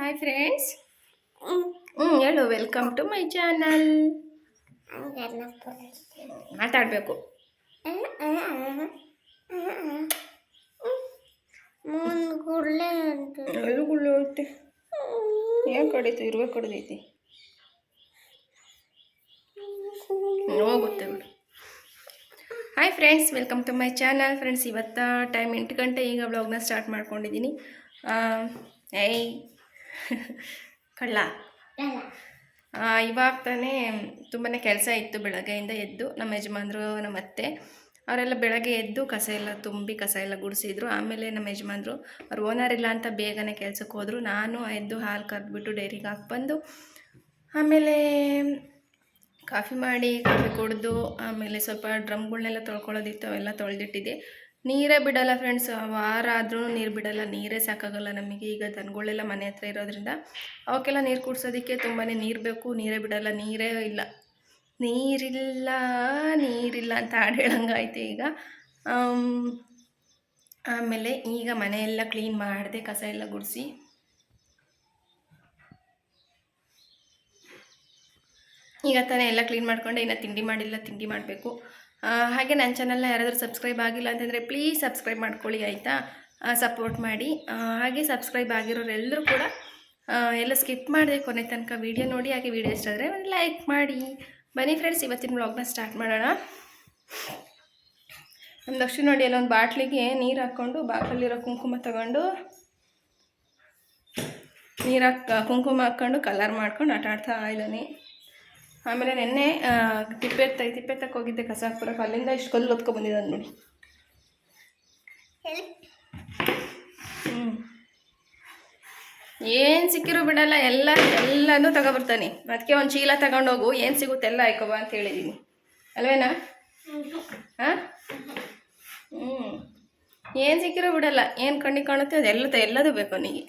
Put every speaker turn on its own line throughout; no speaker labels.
Hi friends. ಹೇಳು, welcome to my channel. ಮಾತಾಡಬೇಕು. ಗುಳ್ಳೆ ಐತೆ, ಏನು ಕಡಿತು? ಇರುವೆ ಕಡ್ದೈತಿ, ಹೋಗುತ್ತೆ ಬಿಡು. Hi friends, welcome to my channel. Friends, ಇವತ್ತು ಟೈಮ್ 8 ಗಂಟೆ. ಈಗ ವ್ಲಾಗ್ನ ಸ್ಟಾರ್ಟ್ ಮಾಡ್ಕೊಂಡಿದ್ದೀನಿ. ಏಯ್ ಕಳ್ಳ, ಇವಾಗ ತಾನೇ ತುಂಬಾ ಕೆಲಸ ಇತ್ತು. ಬೆಳಗ್ಗೆಯಿಂದ ಎದ್ದು ನಮ್ಮ ಯಜಮಾನ್ರು, ನಮ್ಮ ಅತ್ತೆ ಅವರೆಲ್ಲ ಬೆಳಗ್ಗೆ ಎದ್ದು ಕಸ ಎಲ್ಲ ಗುಡಿಸಿದ್ರು. ಆಮೇಲೆ ನಮ್ಮ ಯಜಮಾನ್ರು ಅವ್ರು ಓನರ್ ಇಲ್ಲ ಅಂತ ಬೇಗನೆ ಕೆಲಸಕ್ಕೆ ಹೋದರು. ನಾನು ಎದ್ದು ಹಾಲು ಕರೆದ್ಬಿಟ್ಟು ಡೈರಿಗೆ ಹಾಕ್ಬಂದು ಆಮೇಲೆ ಕಾಫಿ ಕುಡಿದು ಆಮೇಲೆ ಸ್ವಲ್ಪ ಡ್ರಮ್ಗಳನ್ನೆಲ್ಲ ತೊಳ್ಕೊಳ್ಳೋದಿತ್ತು, ಅವೆಲ್ಲ ತೊಳೆದಿಟ್ಟಿದ್ದೆ. ನೀರೇ ಬಿಡಲ್ಲ ಫ್ರೆಂಡ್ಸ್, ವಾರ ಆದ್ರೂ ನೀರು ಬಿಡಲ್ಲ. ನೀರೇ ಸಾಕಾಗಲ್ಲ ನಮಗೆ. ಈಗ ದನಗಳೆಲ್ಲ ಮನೆ ಹತ್ರ ಇರೋದ್ರಿಂದ ಅವಕ್ಕೆಲ್ಲ ನೀರು ಕುಡಿಸೋದಕ್ಕೆ ತುಂಬಾ ನೀರು ಬೇಕು. ನೀರೇ ಬಿಡಲ್ಲ, ನೀರೇ ಇಲ್ಲ, ನೀರಿಲ್ಲ ಅಂತ ಹಾಡು ಹೇಳಂಗಾಯ್ತು ಈಗ. ಆಮೇಲೆ ಈಗ ಮನೆಯೆಲ್ಲ ಕ್ಲೀನ್ ಮಾಡಿದೆ, ಕಸ ಎಲ್ಲ ಗುಡಿಸಿ. ಈಗ ತಾನೇ ಎಲ್ಲ ಕ್ಲೀನ್ ಮಾಡ್ಕೊಂಡೆ. ಇನ್ನು ತಿಂಡಿ ಮಾಡಿಲ್ಲ, ತಿಂಡಿ ಮಾಡಬೇಕು. ಹಾಗೆ ನನ್ನ ಚಾನಲ್ನ ಯಾರಾದರೂ ಸಬ್ಸ್ಕ್ರೈಬ್ ಆಗಿಲ್ಲ ಅಂತಂದರೆ ಪ್ಲೀಸ್ ಸಬ್ಸ್ಕ್ರೈಬ್ ಮಾಡ್ಕೊಳ್ಳಿ, ಆಯಿತಾ? ಸಪೋರ್ಟ್ ಮಾಡಿ. ಹಾಗೆ ಸಬ್ಸ್ಕ್ರೈಬ್ ಆಗಿರೋರೆಲ್ಲರೂ ಕೂಡ ಎಲ್ಲ ಸ್ಕಿಪ್ ಮಾಡಿದೆ ಕೊನೆ ತನಕ ವೀಡಿಯೋ ನೋಡಿ. ಹಾಗೆ ವೀಡಿಯೋ ಇಷ್ಟ ಆದರೆ ಒಂದು ಲೈಕ್ ಮಾಡಿ. ಬನ್ನಿ ಫ್ರೆಂಡ್ಸ್, ಇವತ್ತಿನ ವ್ಲಾಗ್ನ ಸ್ಟಾರ್ಟ್ ಮಾಡೋಣ. ನಮ್ಮ ದಕ್ಷಿಣ ನೋಡಿ, ಎಲ್ಲ ಒಂದು ಬಾಟ್ಲಿಗೆ ನೀರು ಹಾಕ್ಕೊಂಡು ಬಾಕಲಿರೋ ಕುಂಕುಮ ತಗೊಂಡು ಕುಂಕುಮ ಹಾಕ್ಕೊಂಡು ಕಲರ್ ಮಾಡ್ಕೊಂಡು ಆಟ ಆಡ್ತಾ ಇದ್ದಾನೆ. ಆಮೇಲೆ ನೆನ್ನೆ ತಿಪ್ಪೆ ತಕ್ಕೆ ಹೋಗಿದ್ದೆ ಕಸ ಹಾಕ್ಬರಕ್ಕೆ. ಅಲ್ಲಿಂದ ಇಷ್ಟು ಕಲ್ಲು ಹೊತ್ಕೊಂಡ್ಬಂದಿದ್ದಾನೆ ನೋಡಿ. ಏನು ಸಿಕ್ಕಿರೋ ಬಿಡಲ್ಲ, ಎಲ್ಲನೂ ತಗೊಬರ್ತಾನೆ. ಅದಕ್ಕೆ ಒಂದು ಚೀಲ ತಗೊಂಡೋಗು, ಏನು ಸಿಗುತ್ತೆ ಎಲ್ಲ ಆಯ್ಕೊಬ ಅಂತ ಹೇಳಿದ್ದೀನಿ, ಅಲ್ವೇನಾ? ಹಾಂ, ಏನು ಸಿಕ್ಕಿರೋ ಬಿಡಲ್ಲ. ಏನು ಕಣ್ಣಿಗೆ ಕಾಣುತ್ತೆ ಅದೆಲ್ಲದೂ ಬೇಕು ಅವನಿಗೆ.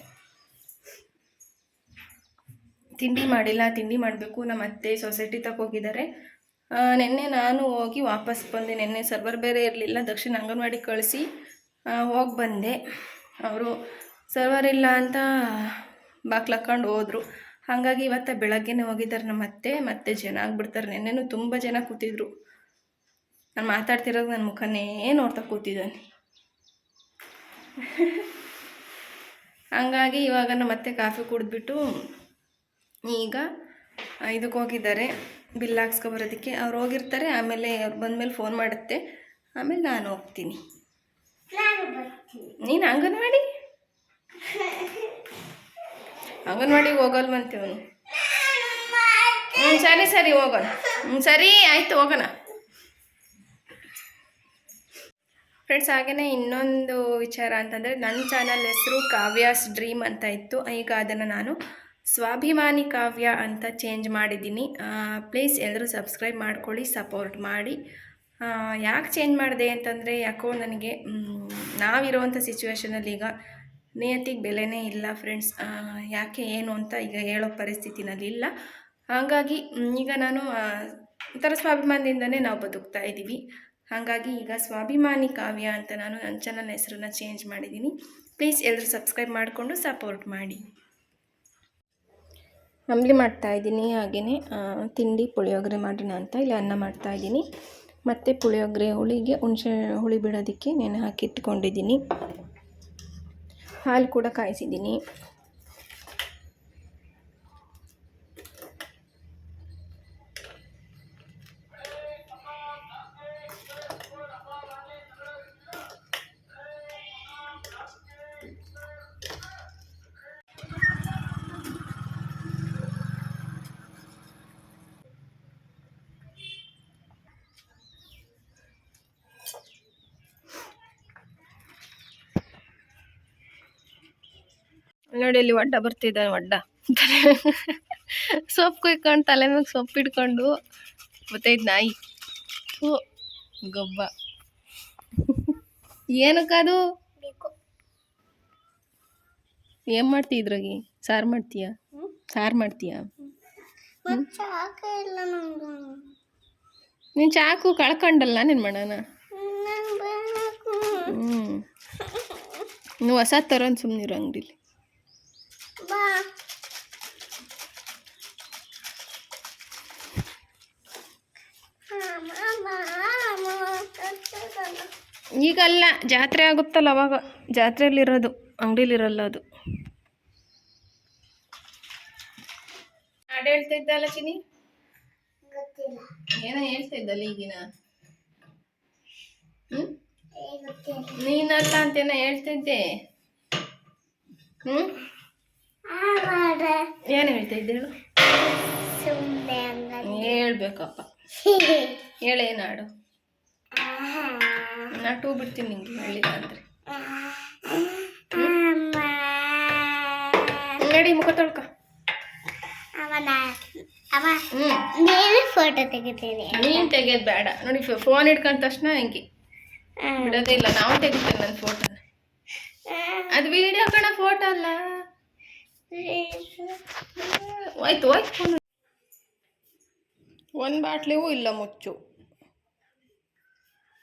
ತಿಂಡಿ ಮಾಡಿಲ್ಲ, ತಿಂಡಿ ಮಾಡಬೇಕು. ನಮ್ಮ ಅತ್ತೆ ಸೊಸೈಟಿ ತಕ್ಕ ಹೋಗಿದ್ದಾರೆ. ನೆನ್ನೆ ನಾನು ಹೋಗಿ ವಾಪಸ್ ಬಂದೆ. ನೆನ್ನೆ ಸರ್ವರ್ ಬೇರೆ ಇರಲಿಲ್ಲ, ದಕ್ಷಿಣ ಅಂಗನವಾಡಿ ಕಳಿಸಿ ಹೋಗಿ ಬಂದೆ. ಅವರು ಸರ್ವರ್ ಇಲ್ಲ ಅಂತ ಬಾಕ್ಲಾಕೊಂಡು ಹೋದರು. ಹಾಗಾಗಿ ಇವತ್ತು ಬೆಳಗ್ಗೆನೇ ಹೋಗಿದ್ದಾರೆ ನಮ್ಮ ಅತ್ತೆ. ಮತ್ತೆ ಜನ ಆಗಿಬಿಡ್ತಾರೆ. ನೆನ್ನೆನೂ ತುಂಬ ಜನ ಕೂತಿದ್ರು. ನಾನು ಮಾತಾಡ್ತಿರೋದು ನನ್ನ ಮುಖನೇ ನೋಡ್ತಾ ಕೂತಿದ್ದಾನೆ. ಹಾಗಾಗಿ ಇವಾಗ ನಮ್ಮ ಅತ್ತೆ ಕಾಫಿ ಕುಡಿದ್ಬಿಟ್ಟು ಈಗ ಇದಕ್ಕೆ ಹೋಗಿದ್ದಾರೆ, ಬಿಲ್ ಹಾಕ್ಸ್ಕೊಬರೋದಕ್ಕೆ. ಅವ್ರು ಹೋಗಿರ್ತಾರೆ. ಆಮೇಲೆ ಅವ್ರು ಬಂದಮೇಲೆ ಫೋನ್ ಮಾಡುತ್ತೆ. ಆಮೇಲೆ ನಾನು ಹೋಗ್ತೀನಿ. ನೀನು ಅಂಗನವಾಡಿಗೆ ಹೋಗಲ್ವಂತೇವನು. ಸರಿ ಹೋಗೋಣ. ಸರಿ ಆಯಿತು, ಹೋಗೋಣ ಫ್ರೆಂಡ್ಸ್. ಹಾಗೆಯೇ ಇನ್ನೊಂದು ವಿಚಾರ ಅಂತಂದರೆ, ನನ್ನ ಚಾನಲ್ ಹೆಸರು ಕಾವ್ಯಾಸ್ ಡ್ರೀಮ್ ಅಂತ ಇತ್ತು. ಈಗ ಅದನ್ನು ನಾನು ಸ್ವಾಭಿಮಾನಿ ಕಾವ್ಯ ಅಂತ ಚೇಂಜ್ ಮಾಡಿದ್ದೀನಿ. ಪ್ಲೀಸ್ ಎಲ್ಲರೂ ಸಬ್ಸ್ಕ್ರೈಬ್ ಮಾಡ್ಕೊಳ್ಳಿ, ಸಪೋರ್ಟ್ ಮಾಡಿ. ಯಾಕೆ ಚೇಂಜ್ ಮಾಡಿದೆ ಅಂತಂದರೆ, ಯಾಕೋ ನನಗೆ ನಾವಿರುವಂಥ ಸಿಚುವೇಷನಲ್ಲಿ ಈಗ ನಿಯತಿಗೆ ಬೆಲೆನೇ ಇಲ್ಲ ಫ್ರೆಂಡ್ಸ್. ಯಾಕೆ ಏನು ಅಂತ ಈಗ ಹೇಳೋ ಪರಿಸ್ಥಿತಿನಲ್ಲಿ ಇಲ್ಲ. ಹಾಗಾಗಿ ಈಗ ನಾನು ಒಂಥರ ಸ್ವಾಭಿಮಾನದಿಂದನೇ ನಾವು ಬದುಕ್ತಾ ಇದ್ದೀವಿ. ಹಾಗಾಗಿ ಈಗ ಸ್ವಾಭಿಮಾನಿ ಕಾವ್ಯ ಅಂತ ನಾನು ನನ್ನ ಚಾನಲ್ ಹೆಸರನ್ನು ಚೇಂಜ್ ಮಾಡಿದ್ದೀನಿ. ಪ್ಲೀಸ್ ಎಲ್ಲರೂ ಸಬ್ಸ್ಕ್ರೈಬ್ ಮಾಡಿಕೊಂಡು ಸಪೋರ್ಟ್ ಮಾಡಿ. ಅಂಬ್ಲಿ ಮಾಡ್ತಾಯಿದ್ದೀನಿ. ಹಾಗೆಯೇ ತಿಂಡಿ ಪುಳಿಯೋಗರೆ ಮಾಡೋಣ ಅಂತ ಇಲ್ಲಿ ಅನ್ನ ಮಾಡ್ತಾಯಿದ್ದೀನಿ. ಮತ್ತು ಪುಳಿಯೋಗರೆ ಹುಳಿಗೆ ಹುಣಸೆ ಹುಳಿ ಬಿಡೋದಕ್ಕೆ ನೆನೆ ಹಾಕಿಟ್ಕೊಂಡಿದ್ದೀನಿ. ಹಾಲು ಕೂಡ ಕಾಯಿಸಿದ್ದೀನಿ. ನೋಡಿ, ಅಲ್ಲಿ ಒಡ್ಡ ಬರ್ತಿದ್ದಾನೆ. ಒಡ್ಡ ಸೊಪ್ಪು ಕುಯ್ಕೊಂಡು ತಲೆ ಮೇಲೆ ಸೊಪ್ಪು ಇಟ್ಕೊಂಡು ಬತ್ತೈದು ನಾಯಿ. ಗೊಬ್ಬ ಏನಕ್ಕದು? ಏನು ಮಾಡ್ತೀಯ ಇದ್ರಾಗಿ? ಸಾರು ಮಾಡ್ತೀಯಾ? ನೀನು ಚಾಕು ಕಳ್ಕೊಂಡಲ್ಲ, ನೀನು ಮಾಡೋಣ. ನೀವು ಹೊಸ ತರೋನ್ ಸುಮ್ಮನಿರೋ ಅಂಗಡಿಲಿ. ಈಗಲ್ಲ, ಜಾತ್ರೆ ಆಗುತ್ತಲ್ಲ ಅವಾಗ. ಜಾತ್ರೆಯಲ್ಲಿರೋದು, ಅಂಗಡಿಲಿರಲ್ಲ ಅದು. ಹಾಡು ಹೇಳ್ತಾ ಇದ್ದಲ್ಲ ಚಿನಿ, ಏನೋ ಹೇಳ್ತಾ ಇದ್ದಲ್ಲ ಈಗಿನ. ನೀನಲ್ಲ ಅಂತೇನೋ ಹೇಳ್ತಿದ್ದೆ. ಏನು ಹೇಳ್ತಾ ಇದ್ದೆ ಹೇಳು. ಹೇಳ್ಬೇಕಪ್ಪ, ಹೇಳೇನು ಹಾಡು. ನಾ ಟೂ ಬಿಡ್ತೀನಿ ನಿಂಗೆ ಹೇಳಿಲ್ಲ ಅಂದ್ರೆ. ನಡಿ ಮುಖ ತೊಳ್ಕ.
ಫೋಟೋ ತೆಗಿತೀನಿ.
ನೀನ್ ತೆಗಿಯೋದು ಬೇಡ ನೋಡಿ, ಫೋನ್ ಇಟ್ಕೊಂಡ ತಕ್ಷಣ ಹಿಂಗೆ ಬಿಡೋದೇ ಇಲ್ಲ. ನಾವು ತೆಗಿತೇನೆ ನನ್ನ ಫೋಟೋನ. ಅದು ವಿಡಿಯೋ ಕಣ, ಫೋಟೋ ಅಲ್ಲ. ಹೋಯ್ತು ಫೋನ್. ಒಂದು ಬಾಟ್ಲಿಗೂ ಇಲ್ಲ ಮುಚ್ಚು.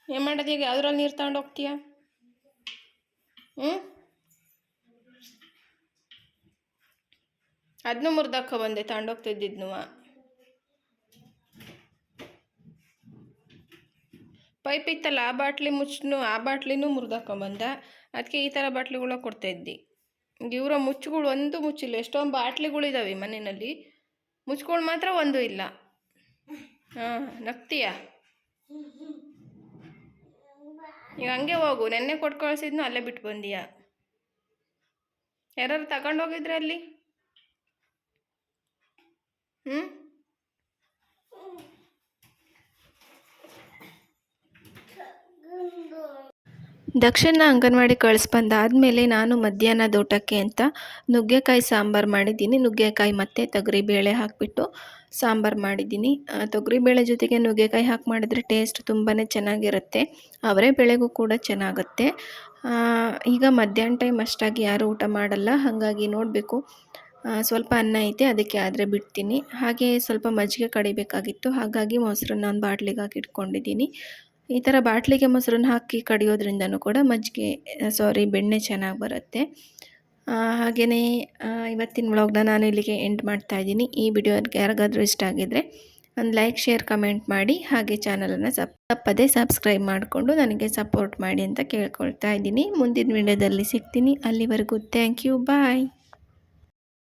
ಏನು ಮಾಡೋದು ಈಗ? ಯಾವ್ದ್ರಲ್ಲಿ ನೀರು ತಗೊಂಡು ಹೋಗ್ತೀಯ? ಅದನ್ನೂ ಮುರಿದಾಕ ಬಂದೆ ತಗೊಂಡೋಗ್ತಿದ್ದಿದ್ನು. ಪೈಪ್ ಇತ್ತಲ್ಲ, ಆ ಬಾಟ್ಲಿ ಮುಚ್ಚು, ಆ ಬಾಟ್ಲಿನೂ ಮುರಿದಾಕೊಂಬಂದ. ಅದಕ್ಕೆ ಈ ಥರ ಬಾಟ್ಲಿಗಳ ಕೊಡ್ತಾಯಿದ್ದಿ. ಇವರ ಮುಚ್ಚುಗಳು ಒಂದು ಮುಚ್ಚಿಲ್ಲ. ಎಷ್ಟೊಂದು ಬಾಟ್ಲಿಗಳಿದ್ದಾವೆ ಮನೆಯಲ್ಲಿ, ಮುಚ್ಗಳು ಮಾತ್ರ ಒಂದು ಇಲ್ಲ. ಹಾಂ, ನಗ್ತೀಯ ಈಗ? ಹಂಗೆ ಹೋಗು. ನೆನ್ನೆ ಕೊಟ್ಟು ಕಳಿಸಿದ್ನು, ಅಲ್ಲೇ ಬಿಟ್ಟು ಬಂದೀಯ. ಯಾರು ತಗೊಂಡೋಗಿದ್ರೆ ಅಲ್ಲಿ? ದಕ್ಷಿಣ ಅಂಗನವಾಡಿ ಕಳಿಸ್ಬಂದಾದಮೇಲೆ ನಾನು ಮಧ್ಯಾಹ್ನದ ಊಟಕ್ಕೆ ಅಂತ ನುಗ್ಗೆಕಾಯಿ ಸಾಂಬಾರು ಮಾಡಿದ್ದೀನಿ. ನುಗ್ಗೆಕಾಯಿ ಮತ್ತು ತೊಗರಿಬೇಳೆ ಹಾಕಿಬಿಟ್ಟು ಸಾಂಬಾರು ಮಾಡಿದ್ದೀನಿ. ತೊಗರಿಬೇಳೆ ಜೊತೆಗೆ ನುಗ್ಗೆಕಾಯಿ ಹಾಕಿ ಮಾಡಿದರೆ ಟೇಸ್ಟ್ ತುಂಬಾ ಚೆನ್ನಾಗಿರುತ್ತೆ. ಅವರೇ ಬೇಳೆಗೂ ಕೂಡ ಚೆನ್ನಾಗುತ್ತೆ. ಈಗ ಮಧ್ಯಾಹ್ನ ಟೈಮ್ ಅಷ್ಟಾಗಿ ಯಾರೂ ಊಟ ಮಾಡಲ್ಲ, ಹಾಗಾಗಿ ನೋಡಬೇಕು. ಸ್ವಲ್ಪ ಅನ್ನ ಐತೆ, ಅದಕ್ಕೆ ಆದರೆ ಬಿಡ್ತೀನಿ. ಹಾಗೆ ಸ್ವಲ್ಪ ಮಜ್ಜಿಗೆ ಕಡಿಬೇಕಾಗಿತ್ತು, ಹಾಗಾಗಿ ಮೊಸರನ್ನ ಒಂದು ಬಾಟ್ಲಿಗೆ ಹಾಕಿ ಇಟ್ಕೊಂಡಿದ್ದೀನಿ. ಈ ಥರ ಬಾಟ್ಲಿಗೆ ಮೊಸರನ್ನ ಹಾಕಿ ಕಡಿಯೋದ್ರಿಂದನೂ ಕೂಡ ಬೆಣ್ಣೆ ಚೆನ್ನಾಗಿ ಬರುತ್ತೆ. ಹಾಗೆಯೇ ಇವತ್ತಿನ ವ್ಲಾಗ್ನ ನಾನು ಇಲ್ಲಿಗೆ ಎಂಡ್ ಮಾಡ್ತಾ ಇದ್ದೀನಿ. ಈ ವಿಡಿಯೋ ಯಾರಿಗಾದರೂ ಇಷ್ಟ ಆಗಿದ್ದರೆ ಒಂದು ಲೈಕ್, ಶೇರ್, ಕಮೆಂಟ್ ಮಾಡಿ. ಹಾಗೆ ಚಾನಲನ್ನು ತಪ್ಪದೇ ಸಬ್ಸ್ಕ್ರೈಬ್ ಮಾಡಿಕೊಂಡು ನನಗೆ ಸಪೋರ್ಟ್ ಮಾಡಿ ಅಂತ ಕೇಳ್ಕೊಳ್ತಾ ಇದ್ದೀನಿ. ಮುಂದಿನ ವಿಡಿಯೋದಲ್ಲಿ ಸಿಗ್ತೀನಿ. ಅಲ್ಲಿವರೆಗೂ ಥ್ಯಾಂಕ್ ಯು, ಬಾಯ್.